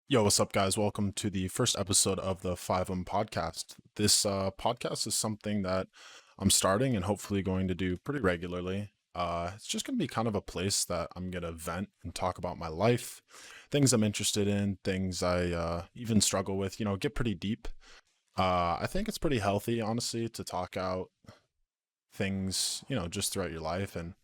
Yo, what's up, guys? Welcome to the first episode of the FiveM Podcast. This podcast is something that I'm starting and hopefully going to do pretty regularly. It's just going to be kind of a place that I'm going to vent and talk about my life, things I'm interested in, things I even struggle with, get pretty deep. I think it's pretty healthy, honestly, to talk out things, just throughout your life. And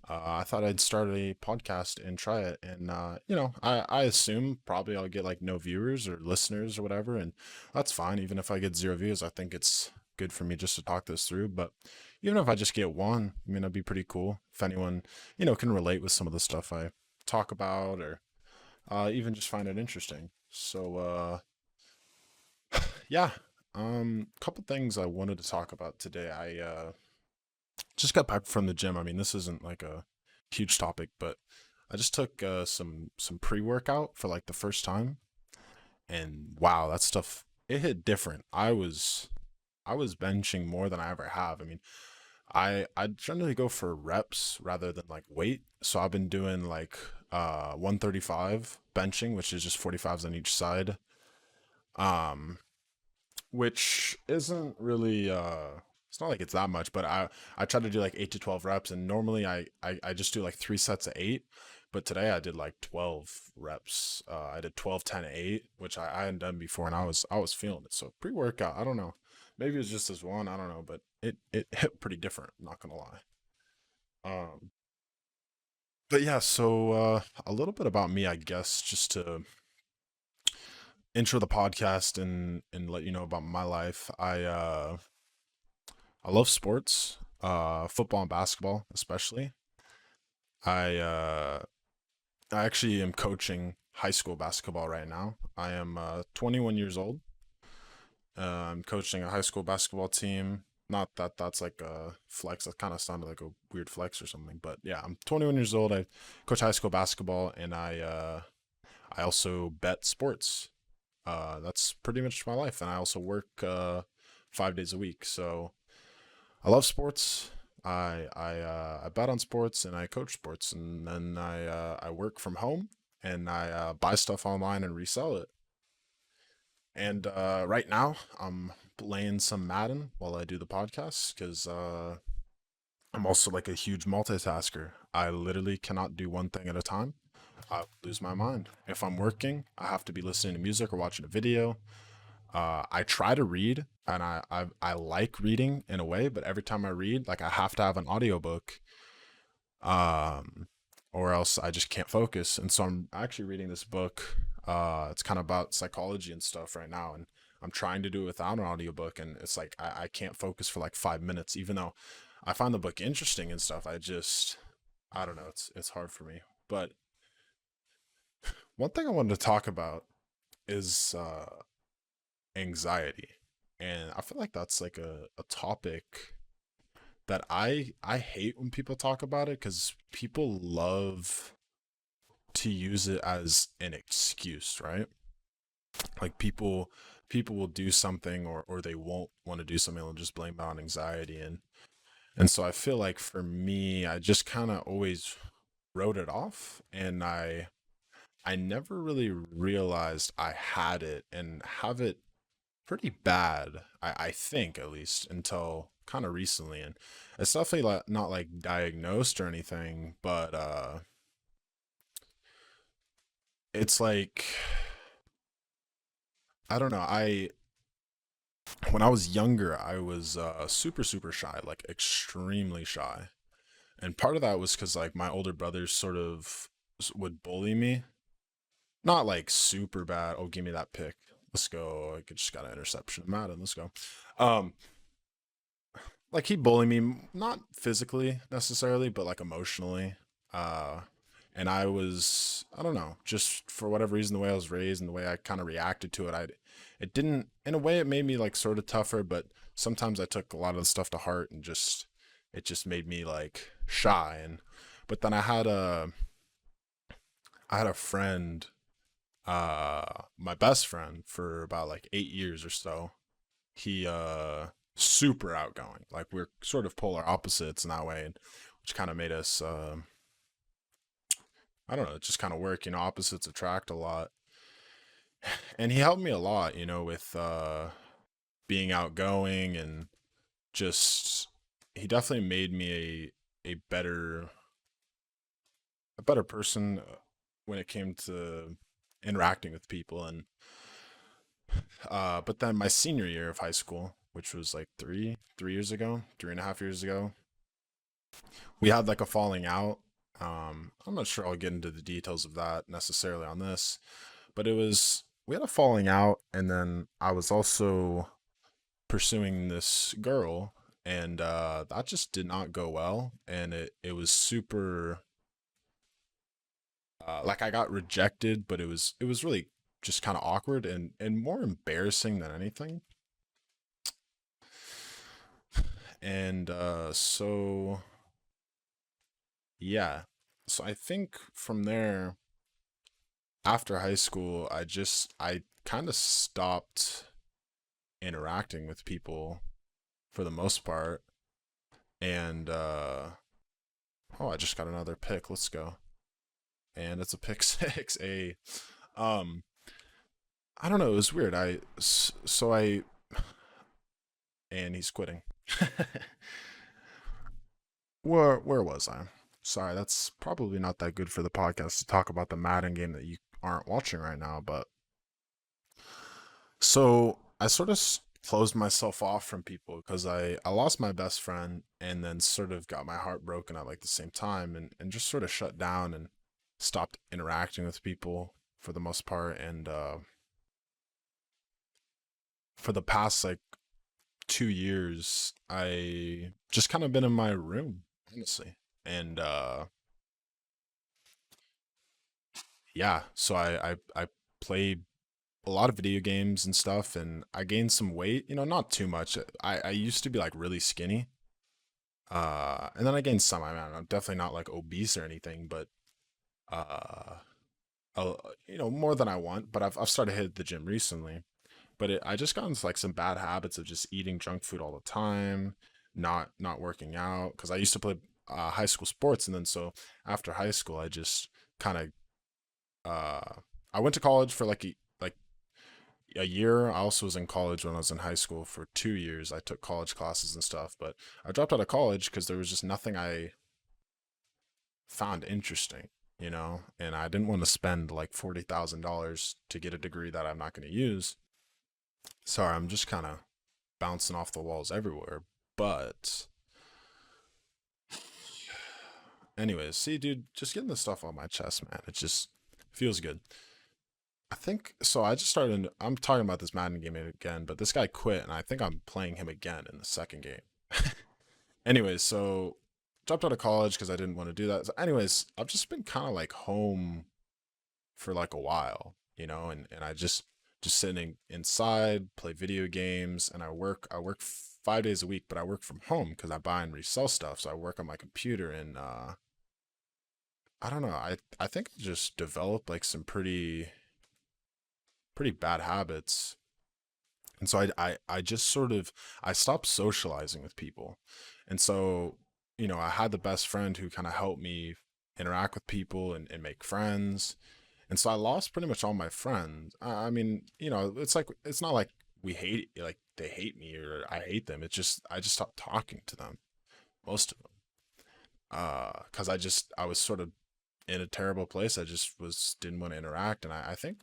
I thought I'd start a podcast and try it. And, I assume probably I'll get like no viewers or listeners or whatever. And that's fine. Even if I get zero views, I think it's good for me just to talk this through. But even if I just get one, it'd be pretty cool if anyone, can relate with some of the stuff I talk about or even just find it interesting. So, yeah. Couple things I wanted to talk about today. I just got back from the gym. I mean, this isn't like a huge topic, but I just took some pre-workout for like the first time, and wow, that stuff it hit different. I was benching more than I ever have. I mean, I generally go for reps rather than like weight, so I've been doing like 135 benching, which is just 45s on each side. Um, which isn't really it's not like it's that much, but I try to do like 8 to 12 reps, and normally I just do like 3 sets of 8, but today I did like 12 reps. I did 12 10 8, which I hadn't done before, and I was feeling it. So pre-workout, I don't know, maybe it was just this one, I don't know, but it hit pretty different, I'm not gonna lie. um but yeah, so a little bit about me, I guess, just to intro the podcast and let you know about my life. I love sports, football and basketball especially. I uh, I actually am coaching high school basketball right now. I am 21 years old. I'm coaching a high school basketball team. Not that that's like a flex. That kind of sounded like a weird flex or something. But yeah, I'm 21 years old. I coach high school basketball, and I also bet sports. That's pretty much my life, and I also work 5 days a week. So I love sports. I bet on sports and I coach sports, and then I work from home and I buy stuff online and resell it. And right now I'm playing some Madden while I do the podcast because I'm also like a huge multitasker. I literally cannot do one thing at a time. I lose my mind. If I'm working, I have to be listening to music or watching a video. I try to read, and I like reading in a way, but every time I read, like I have to have an audiobook, um, or else I just can't focus. And so I'm actually reading this book. It's kind of about psychology and stuff right now, and I'm trying to do it without an audiobook, and it's like I can't focus for like 5 minutes, even though I find the book interesting and stuff. I don't know. It's hard for me. But one thing I wanted to talk about is anxiety. And I feel like that's like a topic that I hate when people talk about it because people love to use it as an excuse, right? Like people will do something or they won't want to do something, they'll just blame it on anxiety. And so I feel like for me, I just kind of always wrote it off, and I never really realized I had it and have it pretty bad. I think, at least until kind of recently, and it's definitely like not like diagnosed or anything, but it's like I don't know. I When I was younger, I was super shy, like extremely shy, and part of that was because like my older brothers sort of would bully me. Not like super bad. Oh, give me that pick. Let's go. I just got an interception. Madden. Let's go. Um, like he'd bully me, not physically necessarily, but like emotionally. Uh, and I don't know, just for whatever reason, the way I was raised and the way I kind of reacted to it, it didn't, in a way, it made me like sort of tougher, but sometimes I took a lot of the stuff to heart and it just made me like shy. But then I had a friend, my best friend for about like 8 years or so. He super outgoing. Like we're sort of polar opposites in that way, and which kind of made us I don't know, it just kind of work. Opposites attract a lot. And he helped me a lot, with being outgoing and just he definitely made me a better person when it came to interacting with people. And but then my senior year of high school, which was like 3 years ago, 3.5 years ago, we had like a falling out. I'm not sure I'll get into the details of that necessarily on this, but we had a falling out, and then I was also pursuing this girl, and that just did not go well, and it was super like I got rejected, but it was really just kind of awkward and more embarrassing than anything. And so yeah, so I think from there, after high school, I kind of stopped interacting with people for the most part. And oh, I just got another pick. Let's go. And it's a pick six. Um I don't know, it was weird. So I and he's quitting. Where was I? Sorry, that's probably not that good for the podcast to talk about the Madden game that you aren't watching right now, but so I sort of closed myself off from people because I lost my best friend, and then sort of got my heart broken at like the same time, and just sort of shut down and stopped interacting with people for the most part. And for the past like 2 years, I just kind of been in my room, honestly. And yeah, so I play a lot of video games and stuff, and I gained some weight, not too much. I used to be like really skinny. And then I gained some. I mean, I'm definitely not like obese or anything, but uh more than I want. But I've started to hit the gym recently. But I just got into like some bad habits of just eating junk food all the time, not working out, because I used to play high school sports, and then so after high school, I just kind of I went to college for like a year. I also was in college when I was in high school for 2 years. I took college classes and stuff, but I dropped out of college because there was just nothing I found interesting, and I didn't want to spend like $40,000 to get a degree that I'm not going to use. Sorry, I'm just kind of bouncing off the walls everywhere. But, anyways, see, dude, just getting this stuff on my chest, man, it just feels good. I think so. I just started. I'm talking about this Madden game again, but this guy quit, and I think I'm playing him again in the second game. Anyways, so dropped out of college because I didn't want to do that. So anyways, I've just been kind of like home for like a while, and I just sitting inside, play video games, and I work 5 days a week, but I work from home because I buy and resell stuff. So I work on my computer, and I don't know. I think I just developed like some pretty bad habits. And so I just sort of I stopped socializing with people. And so, I had the best friend who kind of helped me interact with people and make friends. And so I lost pretty much all my friends. I mean, it's like it's not like we hate like they hate me or I hate them. It's just I just stopped talking to them, most of them. Cuz I was sort of in a terrible place. I just was didn't want to interact, and I think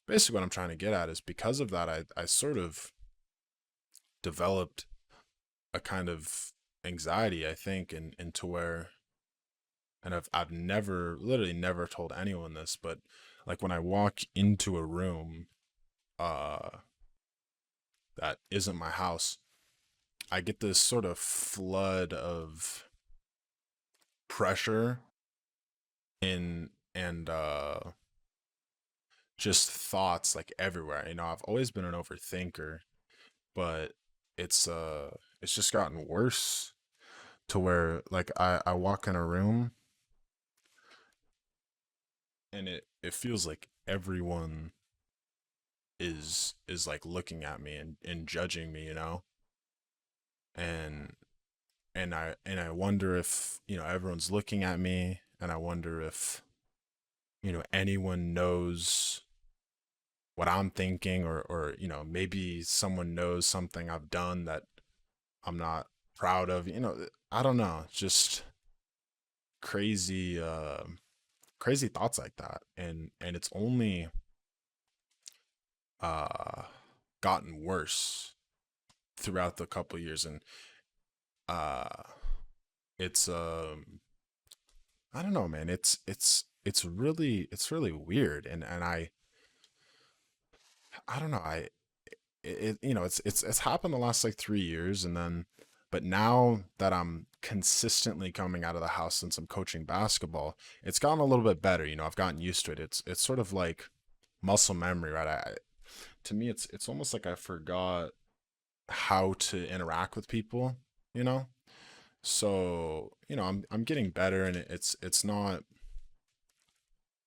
basically what I'm trying to get at is because of that I sort of developed a kind of anxiety, I think, and into where, and I've never, literally never told anyone this, but like when I walk into a room uh that isn't my house, I get this sort of flood of pressure and just thoughts like everywhere. I've always been an overthinker, but it's it's just gotten worse to where like I walk in a room, and it feels like everyone is like looking at me and judging me, and and I wonder if, everyone's looking at me, and I wonder if, anyone knows what I'm thinking, or maybe someone knows something I've done that I'm not proud of. I don't know, just crazy crazy thoughts like that. And it's only uh gotten worse throughout the couple years. And uh it's I don't know, man. It's really weird. And I don't know. It's happened the last like 3 years. And then but now that I'm consistently coming out of the house since I'm coaching basketball, it's gotten a little bit better. I've gotten used to it. It's sort of like muscle memory, right? To me, it's almost like I forgot how to interact with people, you know? So, I'm getting better, and it's not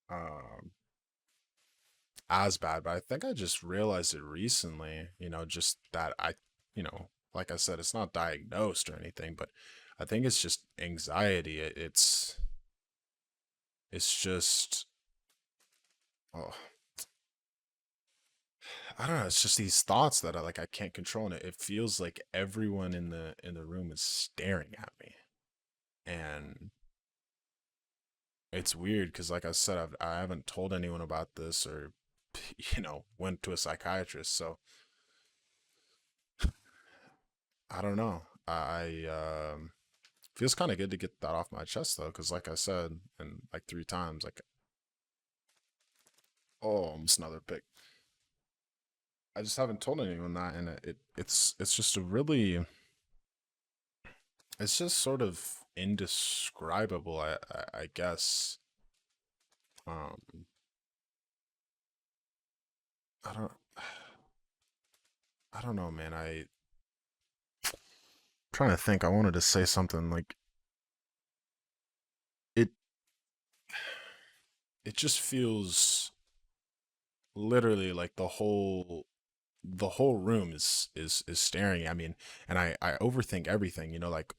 um as bad. But I think I just realized it recently, just that like I said, it's not diagnosed or anything, but I think it's just anxiety. It's just, oh, I don't know. It's just these thoughts that I can't control, and it feels like everyone in the room is staring at me. And it's weird because, like I said, I haven't told anyone about this, or went to a psychiatrist. So I don't know. I feels kind of good to get that off my chest though, because like I said, and like 3 times, like, oh, almost another pick. I just haven't told anyone that, and it's just a really, it's just sort of indescribable. I guess. Um, I don't I don't know, man. Trying to think. I wanted to say something like it. It just feels literally like the whole room is staring at me. And I overthink everything. Like,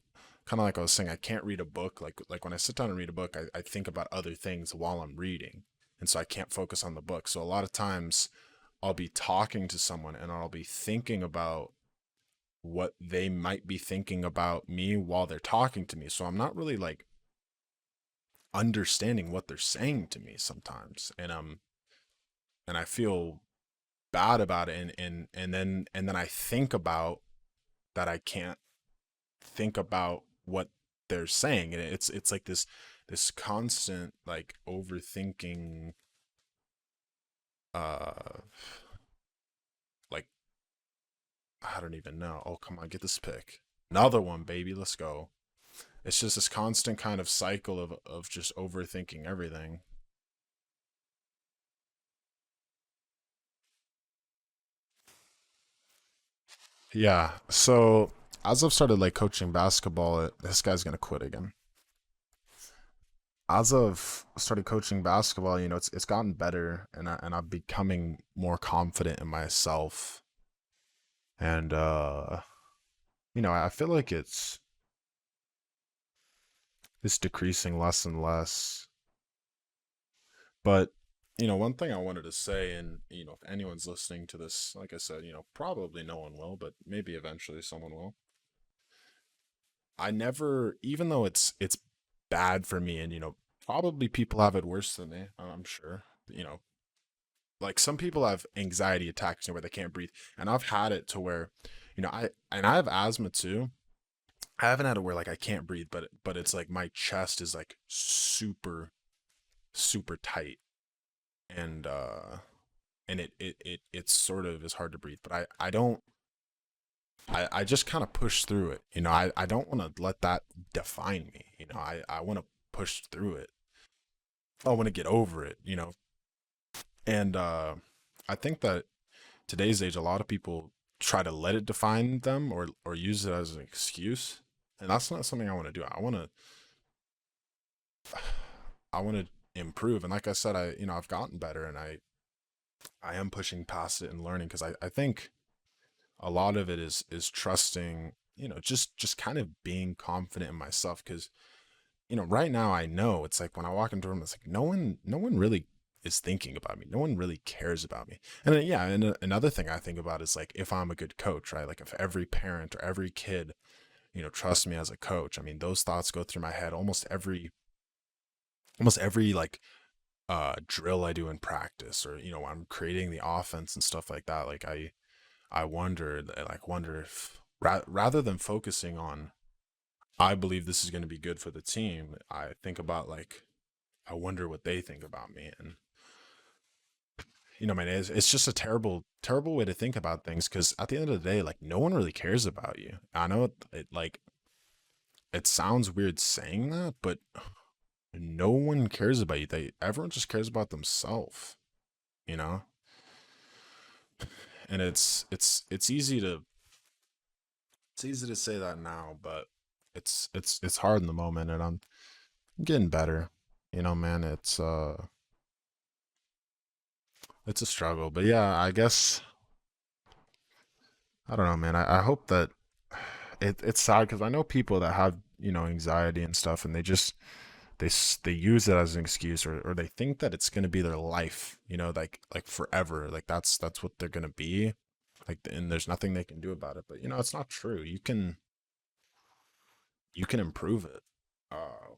kind of like I was saying, I can't read a book. Like when I sit down and read a book, I think about other things while I'm reading, and so I can't focus on the book. So a lot of times I'll be talking to someone and I'll be thinking about what they might be thinking about me while they're talking to me. So I'm not really like understanding what they're saying to me sometimes. And I feel bad about it. And then I think about that I can't think about what they're saying. And it's like this constant like overthinking, uh like, I don't even know. Oh, come on, get this pick. Another one, baby. Let's go. It's just this constant kind of cycle of just overthinking everything. Yeah. So as I've started like coaching basketball, this guy's gonna quit again. As I've started coaching basketball, it's gotten better, and I'm becoming more confident in myself. And I feel like it's decreasing less and less. But one thing I wanted to say, and if anyone's listening to this, like I said, probably no one will, but maybe eventually someone will. I never, even though it's bad for me, and probably people have it worse than me, I'm sure. Like, some people have anxiety attacks where they can't breathe, and I've had it to where, I have asthma too. I haven't had it where like I can't breathe, but it's like my chest is like super super tight. And it sort of is hard to breathe. But I don't, I just kind of push through it. I don't want to let that define me. I want to push through it. I want to get over it. And I think that today's age, a lot of people try to let it define them, or use it as an excuse, and that's not something I want to do. I want to improve. And like I said, I've gotten better, and I am pushing past it and learning, because I think a lot of it is trusting, just kind of being confident in myself. Because right now I know it's like when I walk into a room, it's like no one really is thinking about me. No one really cares about me. And then, yeah, and another thing I think about is like if I'm a good coach, right? Like if every parent or every kid, trusts me as a coach. I mean, those thoughts go through my head almost every like drill I do in practice, or when I'm creating the offense and stuff like that. Like I wonder if rather than focusing on I believe this is going to be good for the team, I think about like I wonder what they think about me. And man, it's just a terrible, terrible way to think about things, because at the end of the day, like no one really cares about you. I know like it sounds weird saying that, but no one cares about you. Everyone just cares about themselves, you know? And it's easy to say that now, but it's hard in the moment, and I'm getting better. Man, it's a struggle. But yeah, I guess I don't know, man. I hope that it's sad, because I know people that have, anxiety and stuff, and they use it as an excuse, or they think that it's gonna be their life, like forever. Like that's what they're gonna be. Like, and there's nothing they can do about it. But it's not true. You can improve it. Uh,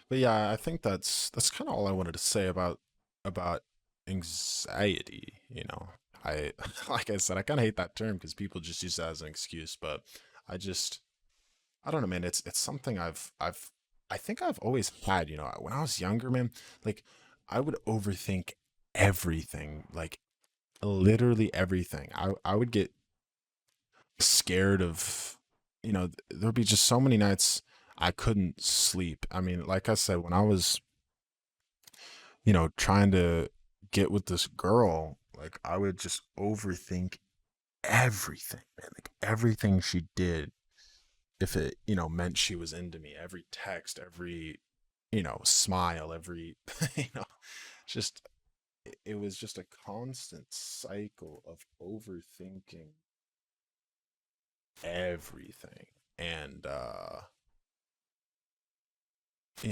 but yeah, I think that's kind of all I wanted to say about anxiety. I like I said, I kind of hate that term because people just use that as an excuse. But I just I don't know, man. It's something I think I've always had. When I was younger, man, like I would overthink everything, like literally everything. I would get scared of, there'd be just so many nights I couldn't sleep. I mean, like I said, when I was, trying to get with this girl, like I would just overthink everything, man. Like everything she did, if it, meant she was into me, every text, every, smile, every, you know, just, it was just a constant cycle of overthinking everything. And,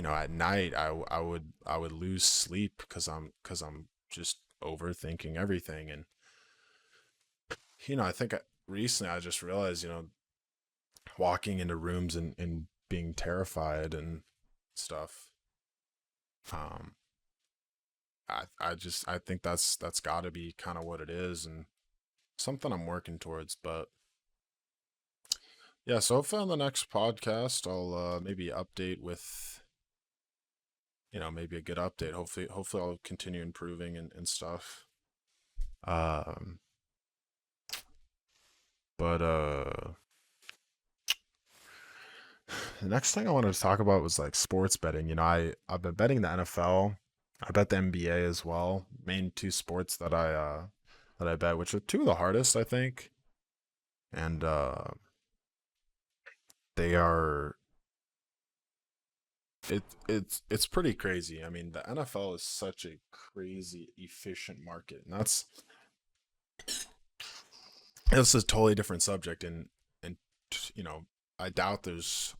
at night I would lose sleep because I'm just overthinking everything. And I think recently I just realized, walking into rooms and being terrified and stuff. um I think that's got to be kind of what it is, and something I'm working towards. But yeah, so hopefully on the next podcast I'll maybe update with, maybe a good update. Hopefully I'll continue improving and stuff. um but the next thing I wanted to talk about was like sports betting. I've been betting the NFL. I bet the NBA as well. Main two sports that I bet, which are two of the hardest, I think. And they are it's pretty crazy. I mean, the NFL is such a crazy efficient market, and that's a totally different subject. And you know, I doubt there's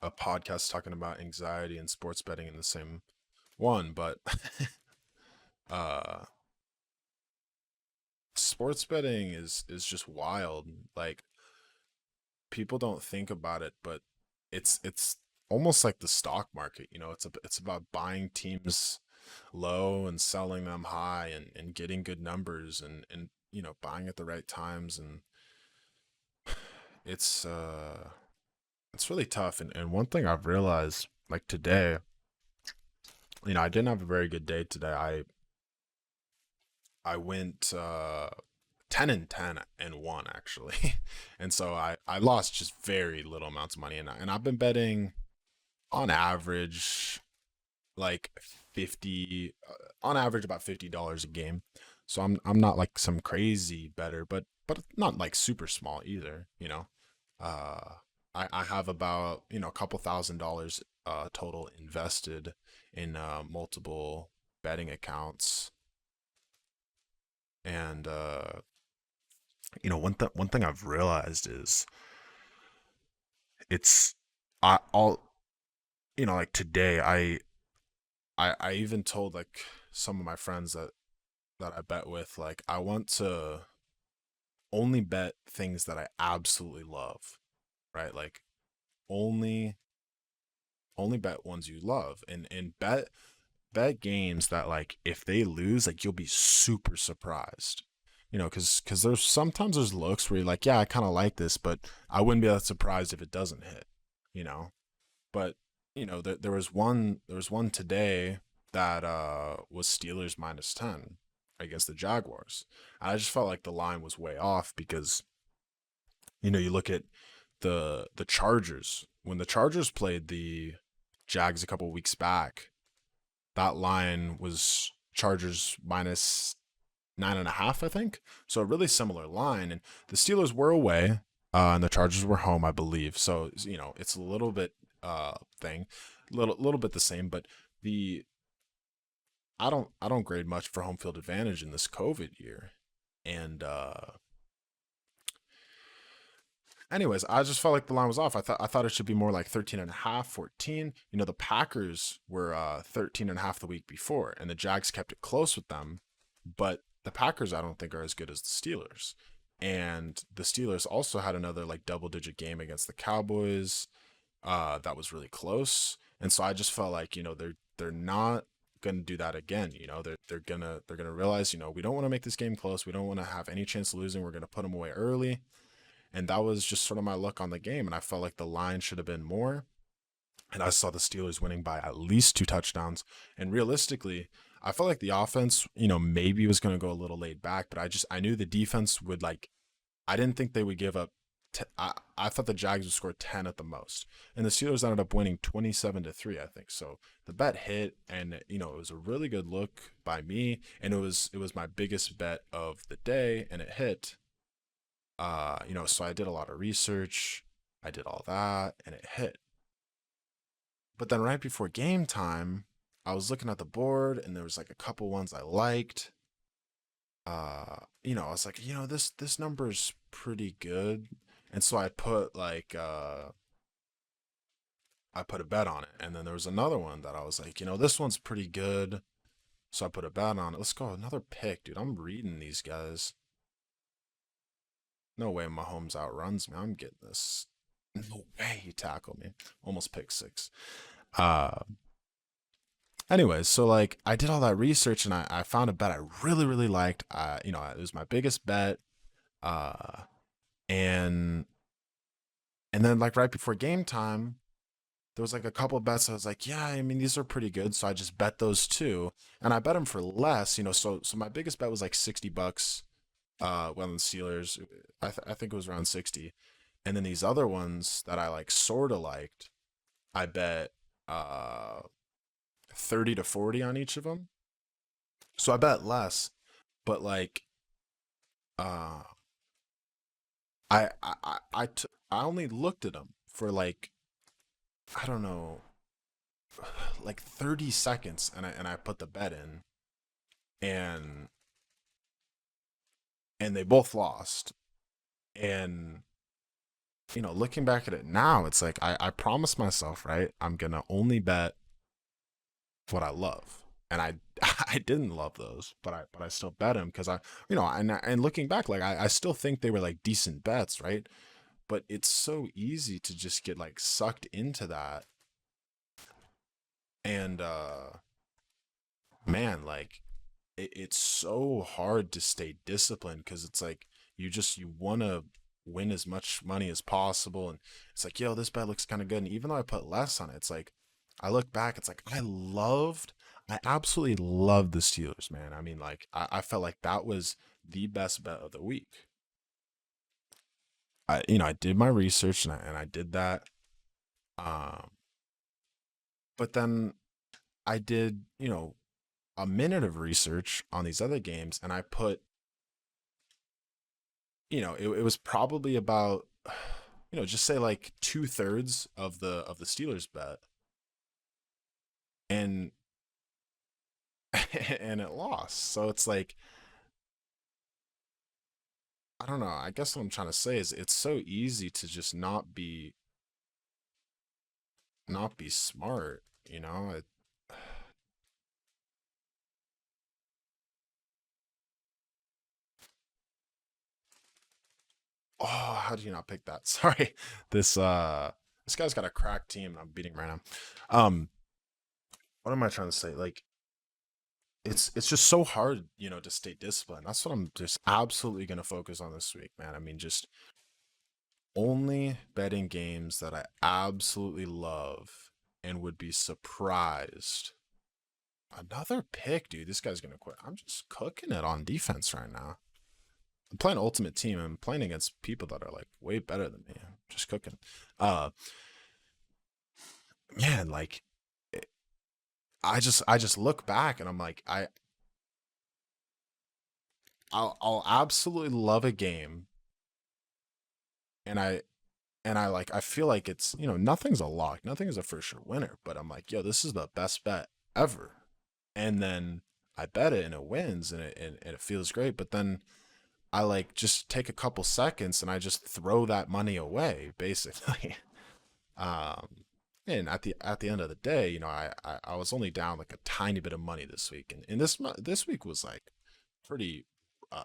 a podcast talking about anxiety and sports betting in the same one. But uh sports betting is just wild. Like, people don't think about it, but it's almost like the stock market. It's about buying teams low and selling them high, and getting good numbers, and buying at the right times. And it's it's really tough. And one thing I've realized, like today, I didn't have a very good day today. I went 10 and 10 and 1, actually. And so I lost just very little amounts of money. And I've been betting on average like 50 on average about $50 a game. So I'm not like some crazy better, but not like super small either. uh I have about, a couple $1,000 total invested in multiple betting accounts. And one thing I've realized is it's I all like today, I even told like some of my friends that I bet with, like, I want to only bet things that I absolutely love, right? Like, only only bet ones you love, and bet games that, like, if they lose, like, you'll be super surprised. Because there's looks where you're like, yeah, I kind of like this, but I wouldn't be that surprised if it doesn't hit. You know, but there was one today that was Steelers -10 against the Jaguars. I just felt like the line was way off because you look at the Chargers when the Chargers played the Jags a couple weeks back. That line was Chargers -9.5, I think. So a really similar line, and the Steelers were away, and the Chargers were home, I believe. So it's a little bit thing, little bit the same, but the I don't grade much for home field advantage in this COVID year, and anyways, I just felt like the line was off. I thought it should be more like 13 and a half, 14. The Packers were 13 and a half the week before, and the Jags kept it close with them. But the Packers, I don't think, are as good as the Steelers. And the Steelers also had another like double digit game against the Cowboys. That was really close. And so I just felt like, they're not gonna do that again. They're gonna realize, we don't want to make this game close. We don't want to have any chance of losing. We're gonna put them away early, and that was just sort of my luck on the game. And I felt like the line should have been more. And I saw the Steelers winning by at least two touchdowns. And realistically, I felt like the offense, maybe was going to go a little laid back, but I knew the defense would, like, I didn't think they would give up. I thought the Jags would score 10 at the most. And the Steelers ended up winning 27-3, I think. So the bet hit, and it was a really good look by me, and it was my biggest bet of the day, and it hit. So I did a lot of research. I did all that, and it hit. But then right before game time, I was looking at the board, and there was like a couple ones I liked. I was like, this number's pretty good. And so I put a bet on it. And then there was another one that I was like, this one's pretty good. So I put a bet on it. Let's go. Another pick, dude. I'm reading these guys. No way Mahomes outruns me. I'm getting this. No way he tackled me. Almost pick six. Uh Anyways, so like I did all that research, and I found a bet I really, really liked. It was my biggest bet. Uh and and then like right before game time, there was like a couple of bets I was like, yeah, I mean these are pretty good. So I just bet those two. And I bet them for less, so my biggest bet was like $60. Well, the Steelers, I think it was around 60. And then these other ones that I like sort of liked, I bet uh 30 to 40 on each of them. So I bet less, but like uh I only looked at them for like, I don't know, like 30 seconds, and I put the bet in, and they both lost. And looking back at it now, it's like I promised myself, right? I'm gonna only bet what I love. And I I didn't love those, but I still bet them because and looking back, like I still think they were like decent bets, right? But it's so easy to just get like sucked into that. And man, like it's so hard to stay disciplined because it's like you want to win as much money as possible, and it's like, yo, this bet looks kind of good. And even though I put less on it, it's like I look back, it's like I absolutely loved the Steelers, man. I mean, like I felt like that was the best bet of the week. I did my research, and I did that. um but then I did, a minute of research on these other games, and I put, it was probably about, just say like 2/3 of the Steelers bet, and and it lost. So it's like, I don't know. I guess what I'm trying to say is it's so easy to just not be not be smart, you know? Oh, how do you not pick that? Sorry. This this guy's got a crack team and I'm beating right now. Um, what am I trying to say? Like it's just so hard, to stay disciplined. That's what I'm just absolutely gonna focus on this week, man. I mean, just only betting games that I absolutely love and would be surprised. Another pick, dude. This guy's gonna quit. I'm just cooking it on defense right now. I'm playing Ultimate Team. I'm playing against people that are like way better than me. I'm just cooking. Uh, man, like it- I just look back and I'm like I'll absolutely love a game, and I like I feel like it's nothing's a lock, nothing is a for sure winner, but I'm like, yo, this is the best bet ever, and then I bet it and it wins and it feels great, but then I like just take a couple seconds and I just throw that money away basically. um and at the end of the day, I was only down like a tiny bit of money this week, and this week was like pretty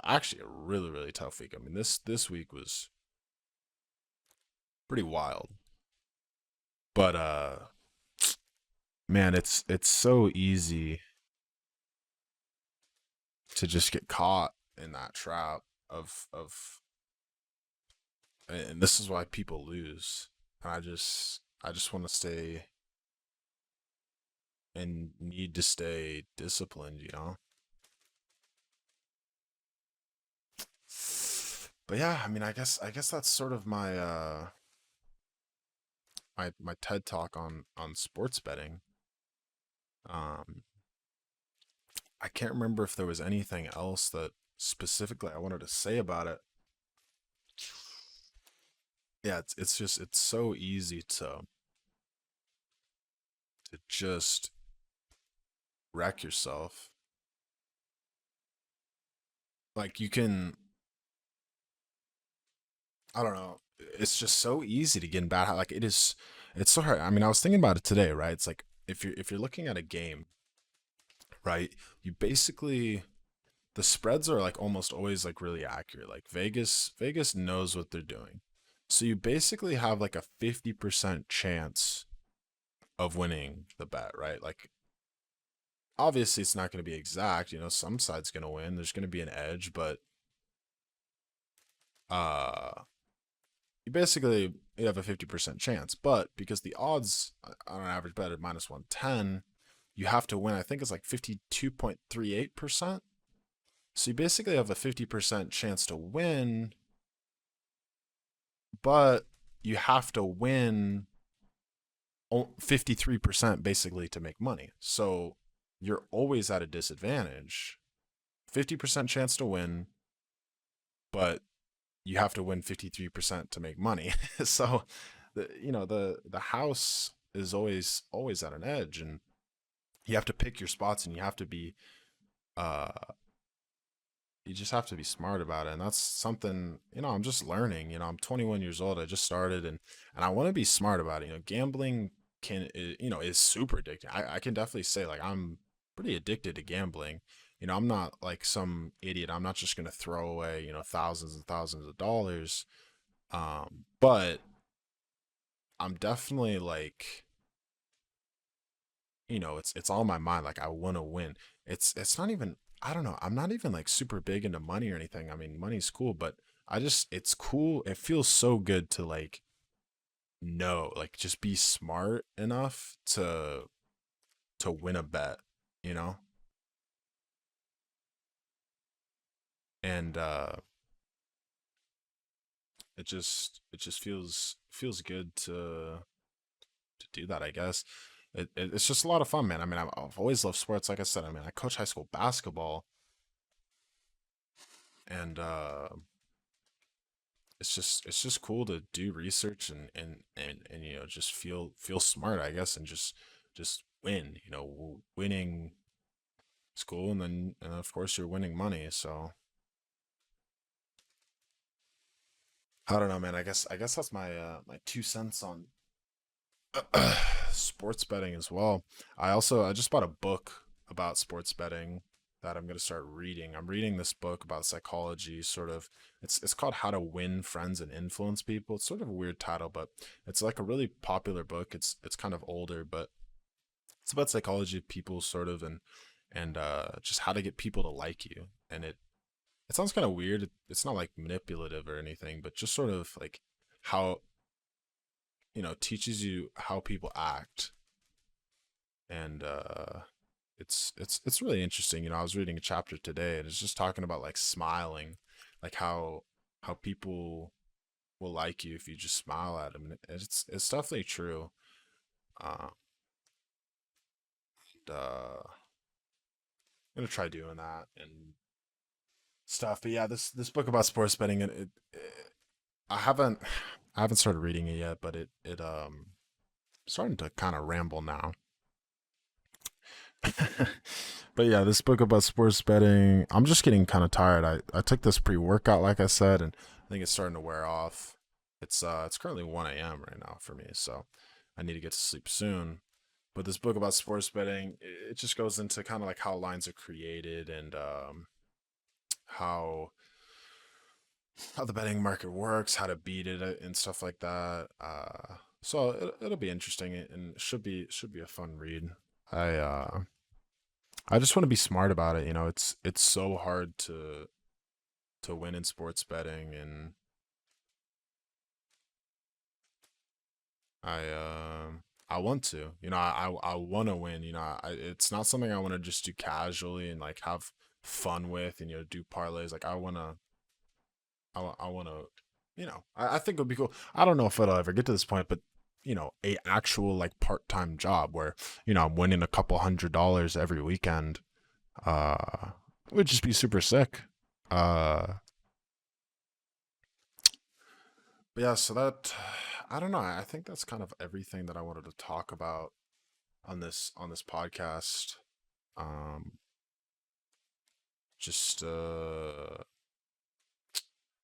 actually a really really tough week. I mean, this week was pretty wild. But man, it's so easy to just get caught in that trap of and this is why people lose. And I just want to stay and need to stay disciplined. But yeah, I mean, I guess that's sort of my TED talk on sports betting. Um I can't remember if there was anything else that specifically I wanted to say about it. Yeah, it's just it's so easy to just wreck yourself. Like you can, I don't know. It's just so easy to get in bad. Like it is, it's so hard. I mean, I was thinking about it today, right? It's like if you're looking at a game, right? You basically the spreads are like almost always like really accurate. Like Vegas knows what they're doing. So you basically have like a 50% chance of winning the bet, right? Like obviously it's not going to be exact, some side's going to win. There's going to be an edge, but uh you basically you have a 50% chance. But because the odds on an average bet are minus 110, you have to win. I think it's like 52.38%. So you basically have a 50% chance to win, but you have to win 53% basically to make money. So you're always at a disadvantage. 50% chance to win, but you have to win 53% to make money. So the house is always at an edge, and you have to pick your spots, and uh you just have to be smart about it. And that's something, I'm just learning. I'm 21 years old. I just started, and I want to be smart about it. Gambling is super addicting. I can definitely say like I'm pretty addicted to gambling. I'm not like some idiot. I'm not just going to throw away, thousands and thousands of dollars. But I'm definitely like, it's all in my mind. Like I want to win. It's not even, I don't know. I'm not even like super big into money or anything. I mean, money's cool, but it's cool. It feels so good to like know, like just be smart enough to win a bet, you know? And it just feels good to do that, I guess. It's just a lot of fun, man. I mean, I've always loved sports. Like I said, I mean, I coach high school basketball, and it's just cool to do research and just feel smart, I guess, and just win. Winning is cool, and of course you're winning money. So I don't know, man. I guess that's my 2 cents on sports betting as well. I just bought a book about sports betting that I'm going to start reading. I'm reading this book about psychology, sort of. It's called How to Win Friends and Influence People. It's sort of a weird title, but it's like a really popular book. It's kind of older, but it's about psychology of people, sort of, and just how to get people to like you. And it sounds kind of weird. It's not like manipulative or anything, but just sort of like how, teaches you how people act. And it's really interesting. I was reading a chapter today, and it's just talking about like smiling, like how people will like you if you just smile at them. And it's definitely true. Uh, and I'm gonna try doing that and stuff. But yeah, this book about sports betting, it I haven't I haven't started reading it yet, but it starting to kind of ramble now. But yeah, this book about sports betting, I'm just getting kind of tired. I took this pre-workout, like I said, and I think it's starting to wear off. It's currently 1 a.m. right now for me, so I need to get to sleep soon. But this book about sports betting, it just goes into kind of like how lines are created, and how how the betting market works, how to beat it, and stuff like that. So it'll be interesting, and should be a fun read. I uh I just want to be smart about it. It's so hard to win in sports betting, and I want to. I want to win. It's not something I want to just do casually and like have fun with, and do parlays. Like I want to, I think it would be cool. I don't know if it'll ever get to this point, but a actual like part-time job where I'm winning a couple $100 every weekend, uh, would just be super sick. Uh, but yeah, so that I don't know. I think that's kind of everything that I wanted to talk about on this podcast. Um, just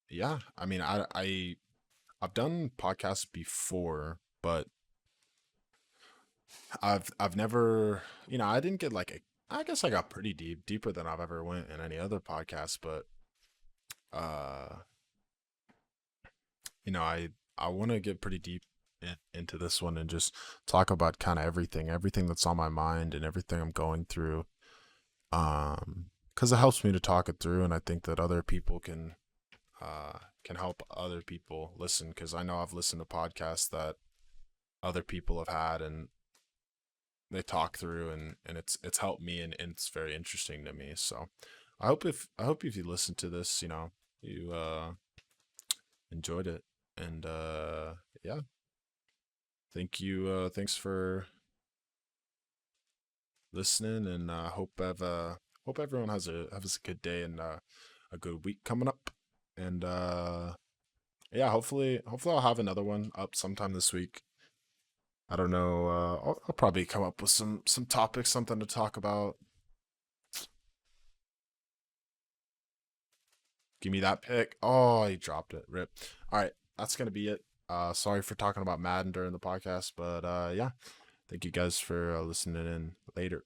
yeah. I mean, I've done podcasts before, but I've never, I didn't get like I guess I got pretty deep, deeper than I've ever went in any other podcast, but uh, I want to get pretty deep into this one and just talk about kind of everything that's on my mind and everything I'm going through. Because it helps me to talk it through, and I think that other people can help other people listen. Because I know I've listened to podcasts that other people have had, and they talk through, and it's helped me, and it's very interesting to me. So I hope if you listen to this, you enjoyed it. And yeah, thanks for listening, and hope everyone has a good day, and a good week coming up. And yeah, hopefully I'll have another one up sometime this week. I don't know. I'll probably come up with some topics, something to talk about. Give me that pick. Oh, he dropped it. Rip. All right, that's gonna be it. Sorry for talking about Madden during the podcast, but yeah, thank you guys for listening in. Later.